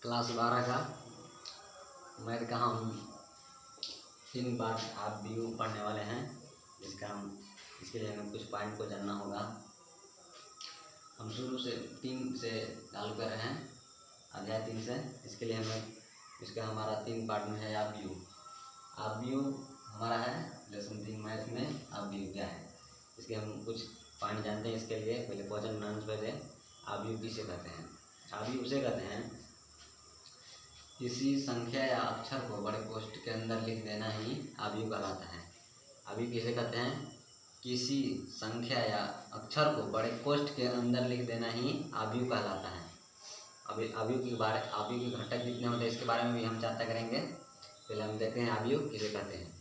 Class 12 का math का हम 3 बार आप व्यू पढ़ने वाले हैं, इसके लिए हमें कुछ पॉइंट को जानना होगा। हम शुरू से 3 से चालू कर रहे हैं, अध्याय 3 से। इसके लिए हमारा 3 पार्ट में है आप व्यू हमारा है लेसन 3 मैथ में आप व्यू क्या है, इसके हम कुछ पॉइंट जानते हैं। इसके लिए पहले क्वेश्चन बनाने से पहले आप व्यू किसे कहते हैं? आप व्यू उसे कहते हैं किसी संख्या या अक्षर को बड़े कोष्ठ के अंदर लिख देना ही आव्यूह कहलाता है। आव्यूह किसे कहते हैं? किसी संख्या या अक्षर को बड़े कोष्ठ के अंदर लिख देना ही आव्यूह कहलाता है। अभी आव्यूह के घटक कितने होते हैं इसके बारे में भी हम चर्चा करेंगे। पहले हम देखते हैं आव्यूह किसे कहते हैं।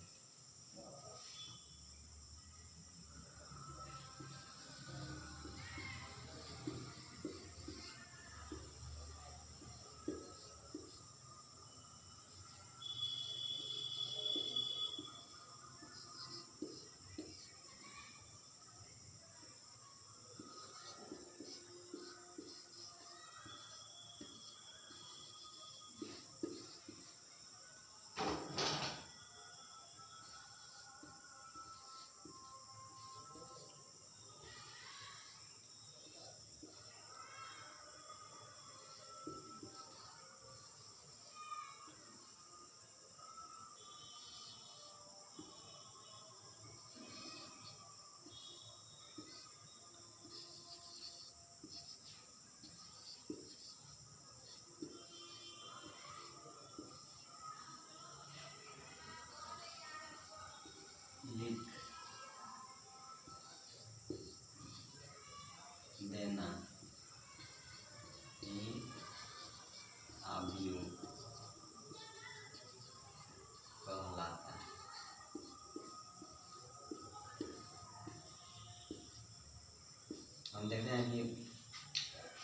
देना ही आव्यूह कहलाता है। हम देखते हैं कि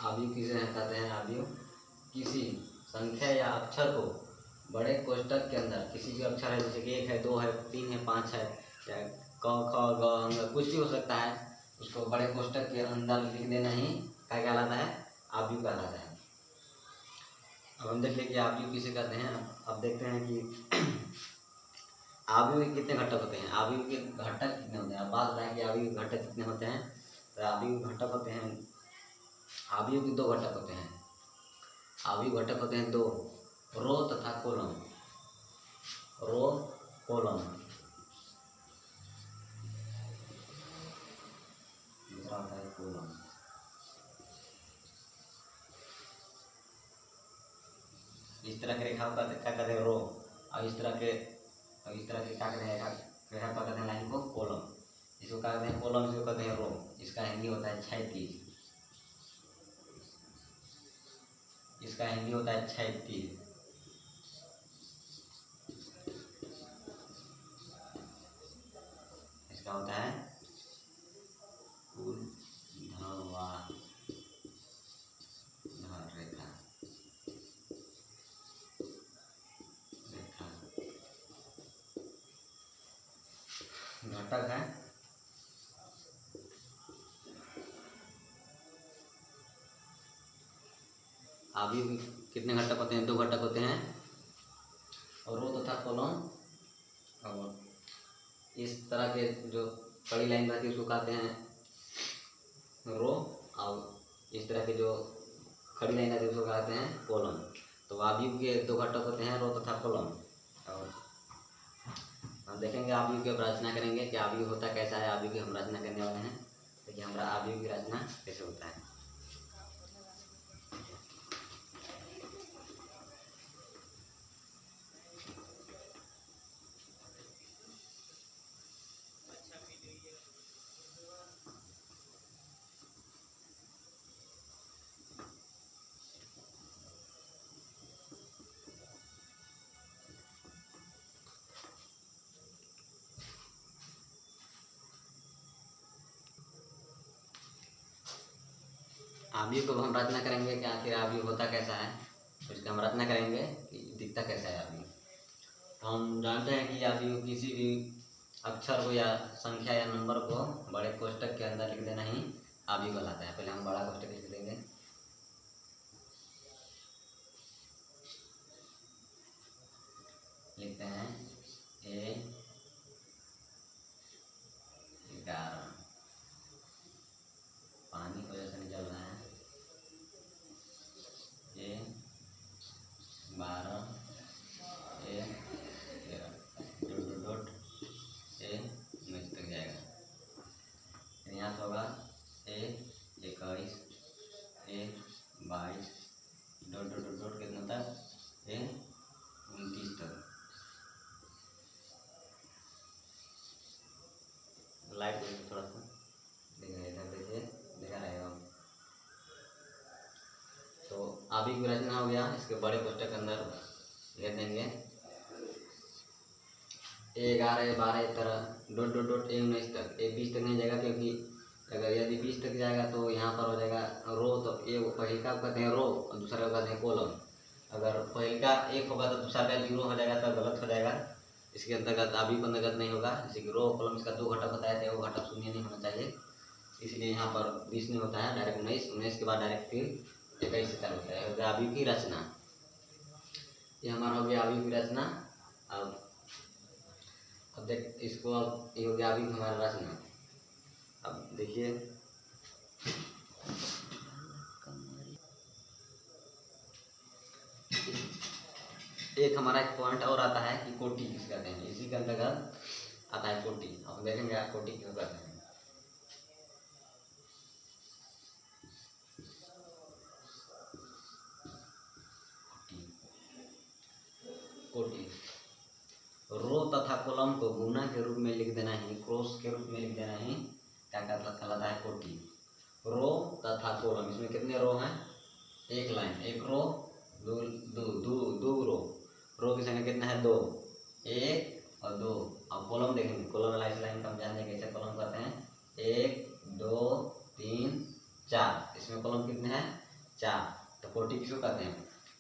आव्यूह किसे कहते हैं। आव्यूह किसी संख्या या अक्षर को बड़े कोष्ठक के अंदर, किसी भी अक्षर है जैसे कि 1 है, 2 है, 3 है, 5 है, या क ख ग अंग कुछ भी हो सकता है, उसको बड़े कोष्ठक के अंदर लिख देना ही क्या कहलाता है? आव्यूह कहलाता है। अब हम देख लें कि आव्यूह किसे कहते हैं। अब देखते हैं कि आव्यूह के कितने घटक होते हैं। आव्यूह के घटक कितने होते हैं? अब बात बताएं कि आव्यूह के घटक कितने होते हैं। तो आव्यूह घटक होते हैं, आव्यूह के 2 घटक होते हैं। आव्यूह घटक होते हैं 2, रो तथा कॉलम। रो कॉलम, दूसरा होता है कॉलम। इस तरह के रेखा का क्या कहते हैं? रो। और इस तरह के क्या कहते हैं? रेखा का कहते हैं लाइन को कॉलम। इसको क्या कहते हैं? कॉलम। इसको कहते हैं रो। इसका हिंदी होता है क्षैतिज। इसका हिंदी होता है क्षैतिज। इसका होता है ऊर्ध्वाधर रेखा। घटक है आव्यूह के कितने घटक होते हैं? 2 घटक होते हैं, और रो तथा कॉलम। और इस तरह के जो कड़ी लाइन रहती है उसको कहते हैं रो, और इस तरह के जो खड़ी लाइन रहती है उसको कहते हैं कॉलम। तो आव्यूह के 2 घटक होते हैं, रो तथा कॉलम। और हम देखेंगे आव्यूह की रचना करेंगे कि आव्यूह होता कैसा है। आव्यूह की हम रचना करने वाले हैं। देखिए हमारा आव्यूह की रचना कैसे होता है। आव्यूह को हम रचना करेंगे कि आखिर आव्यूह होता कैसा है, तो इसका हम रचना करेंगे कि दिखता कैसा है आव्यूह। तो हम जानते हैं कि आव्यूह किसी भी अक्षर को या संख्या या नंबर को बड़े कोष्ठक के अंदर लिख देना ही आव्यूह कहलाता है। पहले हम बड़ा कोष्ठक लिख देंगे। 22 डॉट डॉट डॉट डॉट कितना तक ये 29 तक। लाइट थोड़ा सा देखिए इधर देखिए दिखा रहेगा। तो अभी की रचना हो गया। इसके बड़े कोष्टक के अंदर लिख देंगे 11 12 इस तरह डॉट डॉट डॉट 19 तक। 20 तक नहीं जाएगा क्योंकि अगर यदि 20 तक जाएगा तो यहाँ पर हो जाएगा रो। तो ये पहले का कहते हैं रो और दूसरा का कहते हैं कॉलम। अगर पहले का 1 होगा तो दूसरा का 0 हो जाएगा तो गलत हो जाएगा। इसके अंतर्गत अभी को अंतर्गत नहीं होगा। जैसे कि रो कॉलम इसका 2 घटक होता है तो वो घटक शून्य नहीं होना चाहिए, इसलिए यहाँ पर 20 नहीं होता है, डायरेक्ट 19 के बाद डायरेक्ट फिर 21 से चालू होता है। हो गया अभी की रचना। ये हमारा हो गया अभी की रचना। अब देख इसको, अब ये हो गया अभी हमारा रचना। अब देखिए एक हमारा एक पॉइंट और आता है कि कोटि किस कहते हैं। इसी के अंतर्गत आता है कोटि। अब देखेंगे आप कोटि क्यों कहते हैं। कोटि रो तथा कॉलम को गुना के रूप में लिख देना ही, क्रॉस के रूप में लिख देना ही क्या कहलाता है कोटि। रो तथा कॉलम, इसमें कितने रो हैं, एक लाइन, एक रो, दो दो दो दो रो की संख्या कितना है 2, 1 और 2। अब कॉलम देखेंगे, कॉलम वाला इस लाइन का हम जानते हैं कैसे कॉलम करते हैं। 1 2 3 4, इसमें कॉलम कितने हैं 4। तो कोटि किसको कहते हैं,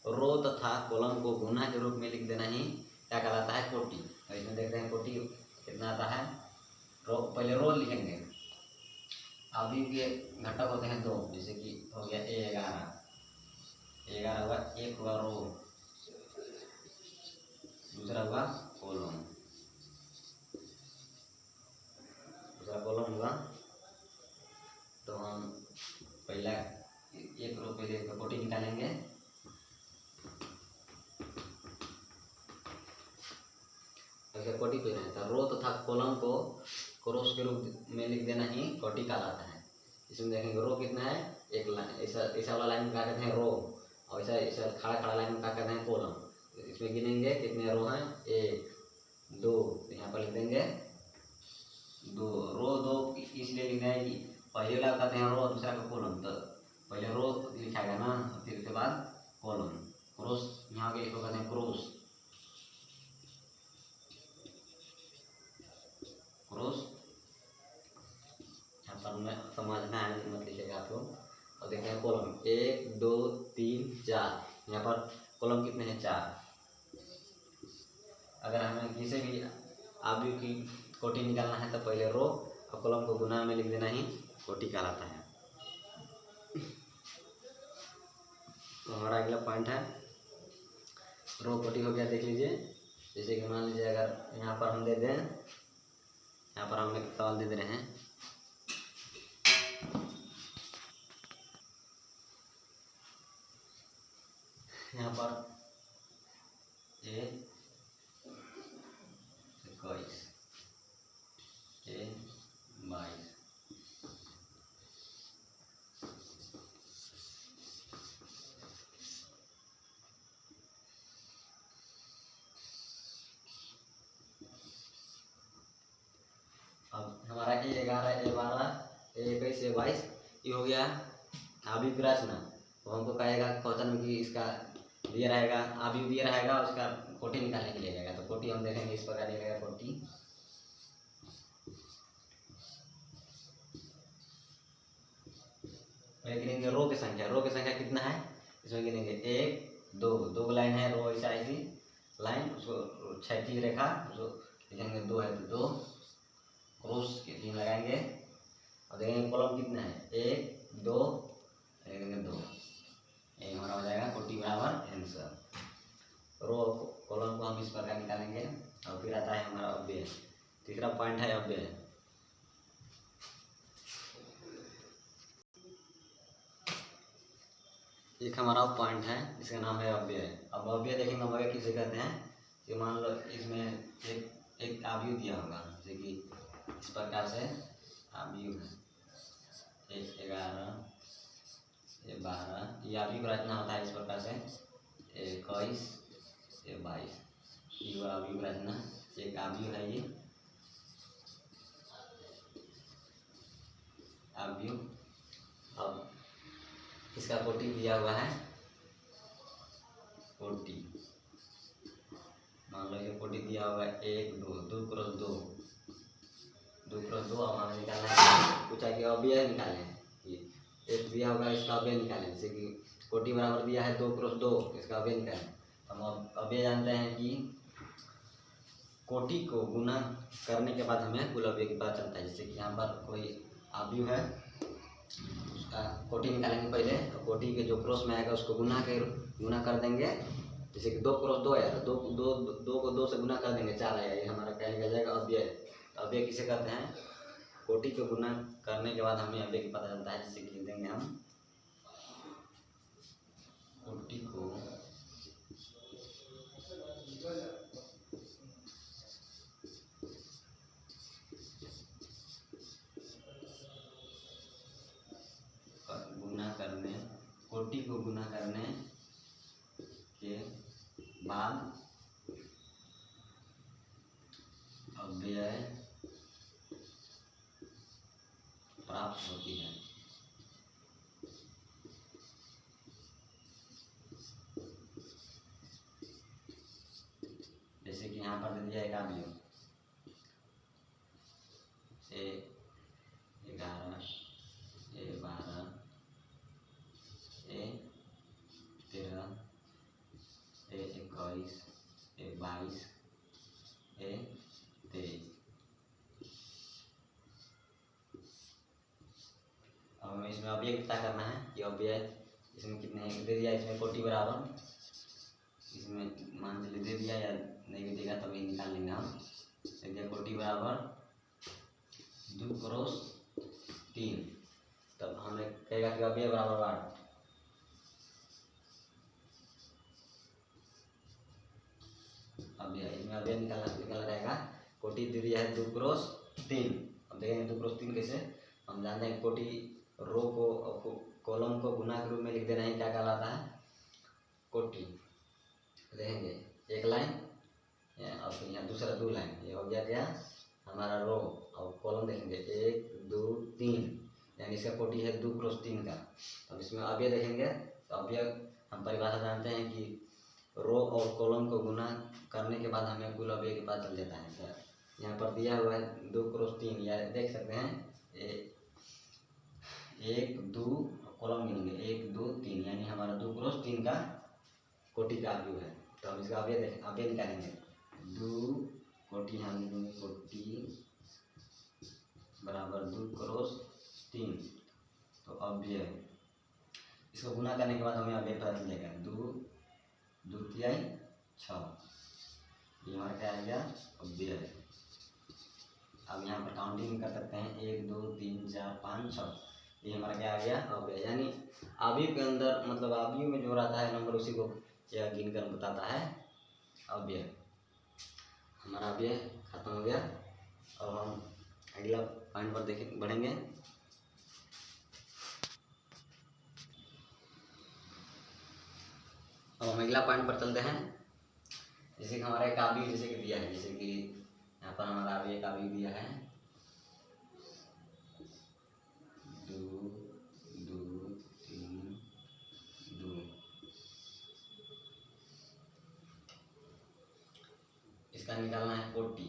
रो तथा कॉलम को गुना के रूप में लिख देना ही क्या कहलाता है कोटि। और इसमें देखते हैं कोटि कितना आता है। रो पहले रो लिखेंगे। अभी के घटक होते हैं 2, जैसे कि हो गया 11 हुआ, एक हुआ रो, दूसरा हुआ कॉलम, दूसरा कॉलम हुआ। तो हम पहला एक रो पहले कोटि निकालेंगे। ऐसे कोटि पे रहता रो तथा कॉलम को क्रॉस के रूप में लिख देना ही कोटि कहलाता है। इसमें देखेंगे रो कितना है, एक लाइन, ऐसा वाला लाइन क्या कहते हैं रो, और ऐसा खड़ा खड़ा लाइन क्या कहते हैं कॉलम। इसमें गिनेंगे कितने रो हैं, 1 2, यहाँ पर लिख देंगे 2 रो। 2 इसलिए लिखना है कि पहले वाला कहते हैं रो, दूसरा का कॉलम। तो पहले रो लिखाएगा ना, फिर उसके बाद कॉलम। क्रॉस यहाँ के इसको कहते हैं क्रॉस, क्रॉस यहाँ पर में समझना है, मत लिखिएगा आप लोग। और देखते हैं कॉलम 1 2 3 4, यहाँ पर कॉलम कितने हैं 4। अगर हमें किसी भी अवयव की कोटि निकालना है तो पहले रो और कॉलम को गुना में लिख देना ही कोटि कहलाता है। तो हमारा अगला पॉइंट है रो कोटि हो गया। देख लीजिए, जैसे कि मान लीजिए अगर यहाँ पर हम दे दें, यहाँ पर हम एक सवाल दे रहे हैं, यहाँ पर 1 21 22। अब हमारा 11 12 21 22 ये हो गया अभी प्रश्न। तो हमको कहेगा क्वेश्चन में कि इसका दिया रहेगा, अभी दिया रहेगा, उसका कोटि निकालने के लिए जाएगा। तो कोटि हम देखेंगे इस प्रकार दिया कोटि। गिनेंगे रो की संख्या, रो की संख्या कितना है, इसमें गिनेंगे 1 2, 2 लाइन है रो, ऐसा ऐसी लाइन, उसको क्षैतिज रेखा, उसको लिखेंगे 2 है तो 2, क्रॉस के 3 लगाएंगे। और देखेंगे कॉलम कितना है 1 2, देखेंगे 2, ये हमारा हो जाएगा कोटि बराबर आंसर। रो कॉलम को हम इस प्रकार निकालेंगे। और फिर आता है हमारा अव्यय। तीसरा पॉइंट है अव्यय। एक हमारा पॉइंट है, इसका नाम है अव्यय। अब अव्यय देखेंगे अव्यय किसे कहते हैं कि मान लो इसमें एक अवयव दिया होगा, जैसे कि इस प्रकार से अवयव है 11 ये 12, ये अवयव रचना होता है इस प्रकार से 21, ये 22, ये हुआ अवयव रचना। एक अवयव है ये अवयव। अब इसका कोटि दिया हुआ है, कोटि मान लो ये कोटि दिया हुआ है 1 2, 2 क्रॉस 2, 2 क्रॉस 2। अब हमें निकालना है, पूछा कि अवयव निकालें, ये एक दिया होगा इसका अवयव निकालें। जैसे कि कोटि बराबर दिया है 2 क्रॉस 2, इसका अवयव निकालें। हम अवयव जानते हैं कि कोटि को गुना करने के बाद हमें कुल अवयव की पता चलता है। जैसे कि यहाँ पर कोई अवयव है, उसका कोटि निकालेंगे पहले, तो कोटि के जो क्रॉस में आएगा उसको गुना कर देंगे। जैसे कि 2 क्रॉस 2 आया तो 2 को 2 से गुना कर देंगे, 4 आया, ये हमारा क्या निकल जाएगा अवयव। अवयव किसे कहते हैं? कोटि को गुना करने के बाद हमें अवयव की पता चलता है। जैसे कि लिख देंगे हम कोटि को कोटि को गुना करने के बाद अवयव प्राप्त होती है। जैसे कि यहाँ पर दे दिया एक अवयव ए 11, ए 12, ए 13, ए 21, ए 22, ए 23। अब हमें इसमें अवयव पता करना है कि अवयव इसमें कितने दे दिया। इसमें कोटि बराबर, इसमें मान लीजिए दे दिया या नहीं भी देगा तभी निकाल लेंगे हम। देखिए कोटि बराबर 2 क्रॉस 3, तब हमें कहेगा कि अवयव बराबर 8। अवयव इसमें अवयव निकालना रहेगा। कोटि दे दिया है 2 क्रॉस 3। अब देखेंगे 2 क्रॉस 3 कैसे। हम जानते हैं कोटि रो को कॉलम को गुना के रूप में लिख देना ही क्या कहलाता है? कोटि। देखेंगे एक लाइन और फिर यहाँ दूसरा 2 लाइन, ये हो गया क्या हमारा रो। और कॉलम देखेंगे 1 2 3, यानी इसका कोटि है 2 क्रॉस 3 का। अब इसमें अवयव देखेंगे तो अवयव हम परिभाषा जानते हैं कि रो और कॉलम को गुना करने के बाद हमें कुल अवयव के पास चल जाता है। तो यहाँ पर दिया हुआ है 2 क्रॉस 3, या देख सकते हैं 1 2, कॉलम गिनेंगे 1 2 3, यानी हमारा 2 क्रॉस 3 का कोटि का अवयव है। तो हम इसका अवयव निकालेंगे। 2 कोटि हम कोटि बराबर 2 क्रॉस 3, तो अवयव इसको गुना करने के बाद हमें अवयव पता चल जाएगा। 2 2 3 6, ये हमारा क्या आ गया अवयव। अब यहाँ पर काउंटिंग कर सकते हैं 1 2 3 4 5 6, ये हमारा क्या आ गया अवयव। यानी अवयव के अंदर मतलब अवयव में जो रहता है नंबर उसी को यह गिन कर बताता है अवयव। हमारा अवयव खत्म हो गया। अब हम अगला पॉइंट पर देखें बढ़ेंगे। अब हम अगला पॉइंट पर चलते हैं। जैसे कि हमारा एक अवयव जैसे कि दिया है, जैसे कि यहाँ पर हमारा अवयव एक अवयव दिया है 2 2 3 2। इसका निकालना है कोटि।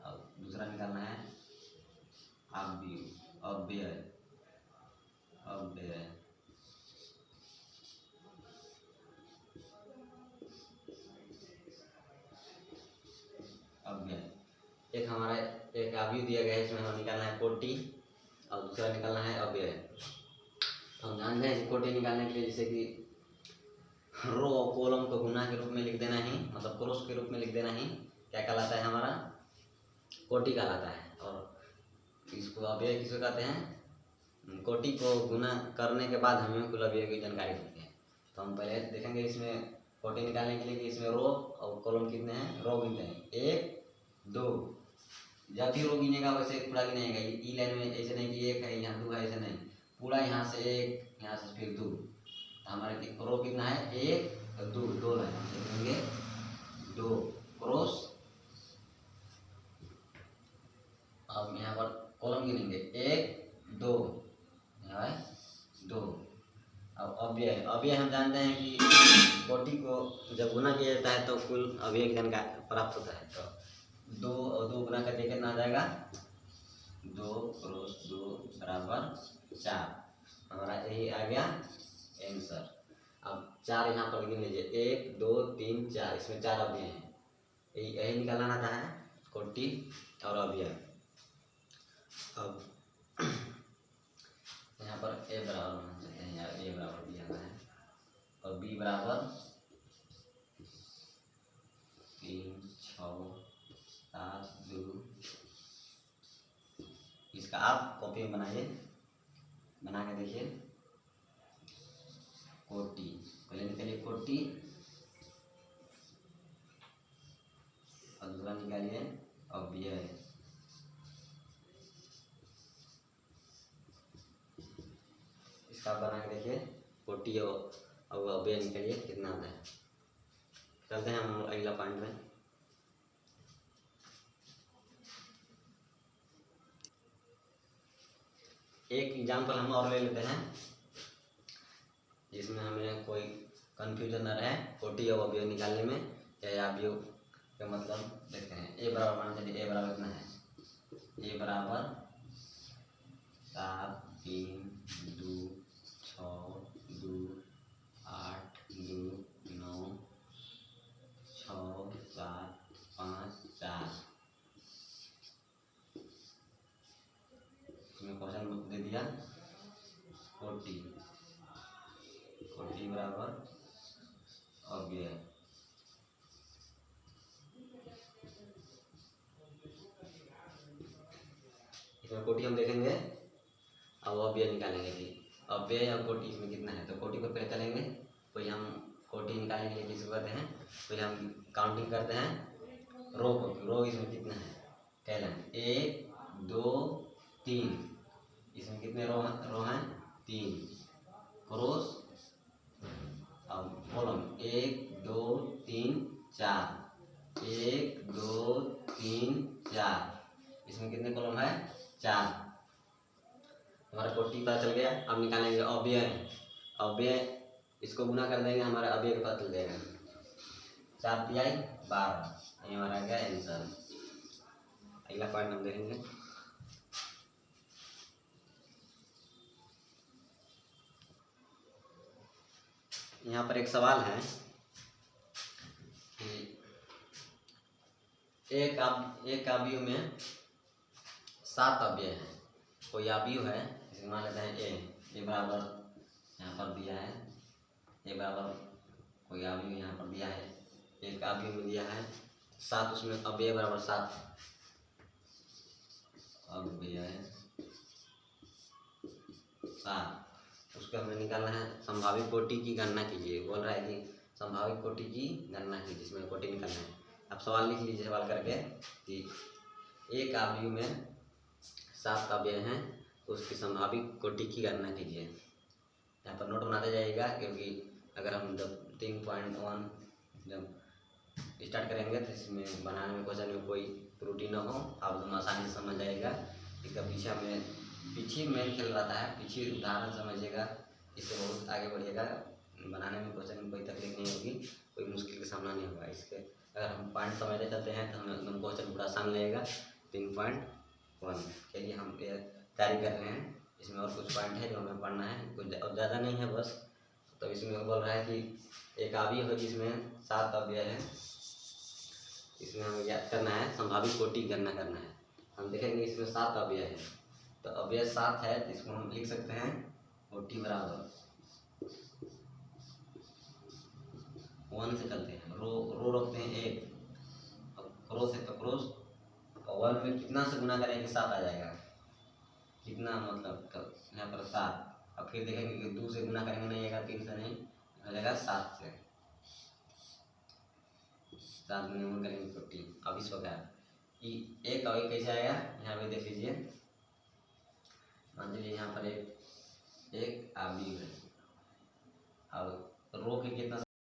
अब दूसरा निकालना है अवयव अवयव अवयव। एक हमारा एक अवयव दिया गया है, इसमें हमें निकालना है कोटि और दूसरा निकालना है अवयव। हम जानते हैं कोटि निकालने के लिए जैसे कि रो और कॉलम को गुना के रूप में लिख देना ही, मतलब क्रॉस के रूप में लिख देना ही क्या कहलाता है हमारा कोटि कहलाता है। और इसको अवयव किसको कहते हैं? कोटि को गुना करने के बाद हमें कुल अवयव की जानकारी होती है। तो हम पहले देखेंगे इसमें कोटि निकालने के लिए कि इसमें रो और कॉलम कितने हैं। रो गिनते हैं 1 2, जब भी रो गिनेगा वैसे पूरा गिनेगा। ई लाइन में ऐसे नहीं कि एक है यहाँ दो है, ऐसे नहीं, पूरा यहाँ से एक, यहाँ से फिर दो। तो हमारे रो कितना है, एक और दो, दो लाइन लिखेंगे, दो क्रॉस। अब यहाँ पर कॉलम गिनेंगे, एक दो, यहाँ है दो। अब अव्यय हम जानते हैं कि कोटि को जब गुना किया जाता है तो कुल अव्यय की जानकारी प्राप्त होता है। तो दो और दो गुना करके कितना आ जाएगा, दो क्रॉस दो बराबर चार। हमारा यही आ गया आंसर। अब चार यहाँ पर गिन लीजिए, एक दो तीन चार, इसमें चार अव्यय हैं, यही निकालना आता है कोटि और अव्यय। अब यहाँ पर ए बराबर होना चाहिए, यार ए बराबर दिया हुआ है और बी बराबर 3 6 7 2। इसका आप कॉपी में बनाइए, बना के देखिए। कोटि पहले निकालिए कोटि और दूसरा निकालिए अव्यय। इसका बना के देखिए कोटि और अव्यय निकालिए कितना आता है। चलते हैं हम अगला पॉइंट में। एक एग्जाम्पल हम और ले लेते हैं जिसमें हमें कोई कंफ्यूजन न रहे कोटि और अव्यय निकालने में या अव्यय का मतलब देखते हैं। ए बराबर मान चलिए, ए बराबर कितना है, ए बराबर 7 3 2 6 2 8 2 9 6 7 5 4। इसमें क्वेश्चन दे दिया कोटि, कोटि बराबर अव्यय। इसमें कोटि हम देखेंगे और अव्यय निकालेंगे कि अव्यय और कोटि इसमें कितना है। तो कोटि पर पहले चलेंगे, कोई हम कोटि निकालने के लिए किसी करते हैं, पहले हम काउंटिंग करते हैं रो को, रो इसमें कितना है, कैलन 1 2 3, इसमें कितने रो हैं 3, क्रॉस अब कॉलम 1 2 3 4, 1 2 3 4, इसमें कितने कॉलम है 4। हमारा कोटि पता चल गया। अब निकालेंगे अव्यय। अव्यय इसको गुना कर देंगे, हमारा अव्यय पता चल जाएगा। 4 तिहाई 12, ये हमारा आ गया आंसर। अगला पॉइंट हम देखेंगे। यहाँ पर एक सवाल है कि एक अवयव में 7 अवयव हैं। कोई अवयव है, जैसे मान लेते हैं ए बराबर यहाँ पर दिया है, ए बराबर कोई अवयव यहाँ पर दिया है, एक अवयव में दिया है 7, उसमें अवयव बराबर 7 अवयव है 7। उसको हमें निकालना है। संभावित कोटि की गणना कीजिए, बोल रहा है कि संभावित कोटि की गणना कीजिए, जिसमें कोटि निकालना है। आप सवाल लिख लीजिए सवाल करके कि एक अवयव में 7 अवयव हैं, तो उसकी संभावित कोटि की गणना कीजिए। यहाँ पर नोट बनाते जाइएगा, क्योंकि अगर हम जब 3.1 जब स्टार्ट करेंगे तो इसमें बनाने में क्वेश्चन में कोई त्रुटि न हो, आप एकदम आसानी से समझ जाएगा। इसका पीछे मेन खेल रहता है, पीछे उदाहरण समझिएगा, इससे बहुत आगे बढ़िएगा। बनाने में क्वेश्चन में कोई तकलीफ नहीं होगी, कोई मुश्किल का सामना नहीं होगा। इसके अगर हम पॉइंट समझते चलते हैं तो हमें एकदम क्वेश्चन पूरा आसान लगेगा। 3.1 के लिए हम तैयारी कर रहे हैं। इसमें और कुछ पॉइंट है जो हमें पढ़ना है, कुछ और ज़्यादा नहीं है बस। तो इसमें बोल रहा है कि एक अवयव है जिसमें 7 अवयव है, इसमें हमें याद करना है, संभावित कोटि गणना करना है। हम देखेंगे इसमें 7 अवयव है, तो अवयव 7 है, इसको हम लिख सकते हैं कोटि बराबर 1 से चलते हैं, रो रखते हैं 1, क्रॉस है तो क्रॉस, और 1 में कितना से गुना करेंगे 7 आ जाएगा, कितना मतलब यहाँ पर 7। अब फिर देखेंगे कि 2 से गुना करेंगे नहीं आएगा, 3 से नहीं आ जाएगा, 7 से 7 गुना करेंगे 50। अब इस प्रकार एक अवयव कैसे आएगा, यहाँ पे देख लीजिए। मान लीजिए यहाँ पर एक अवयव है। अब रो के कितना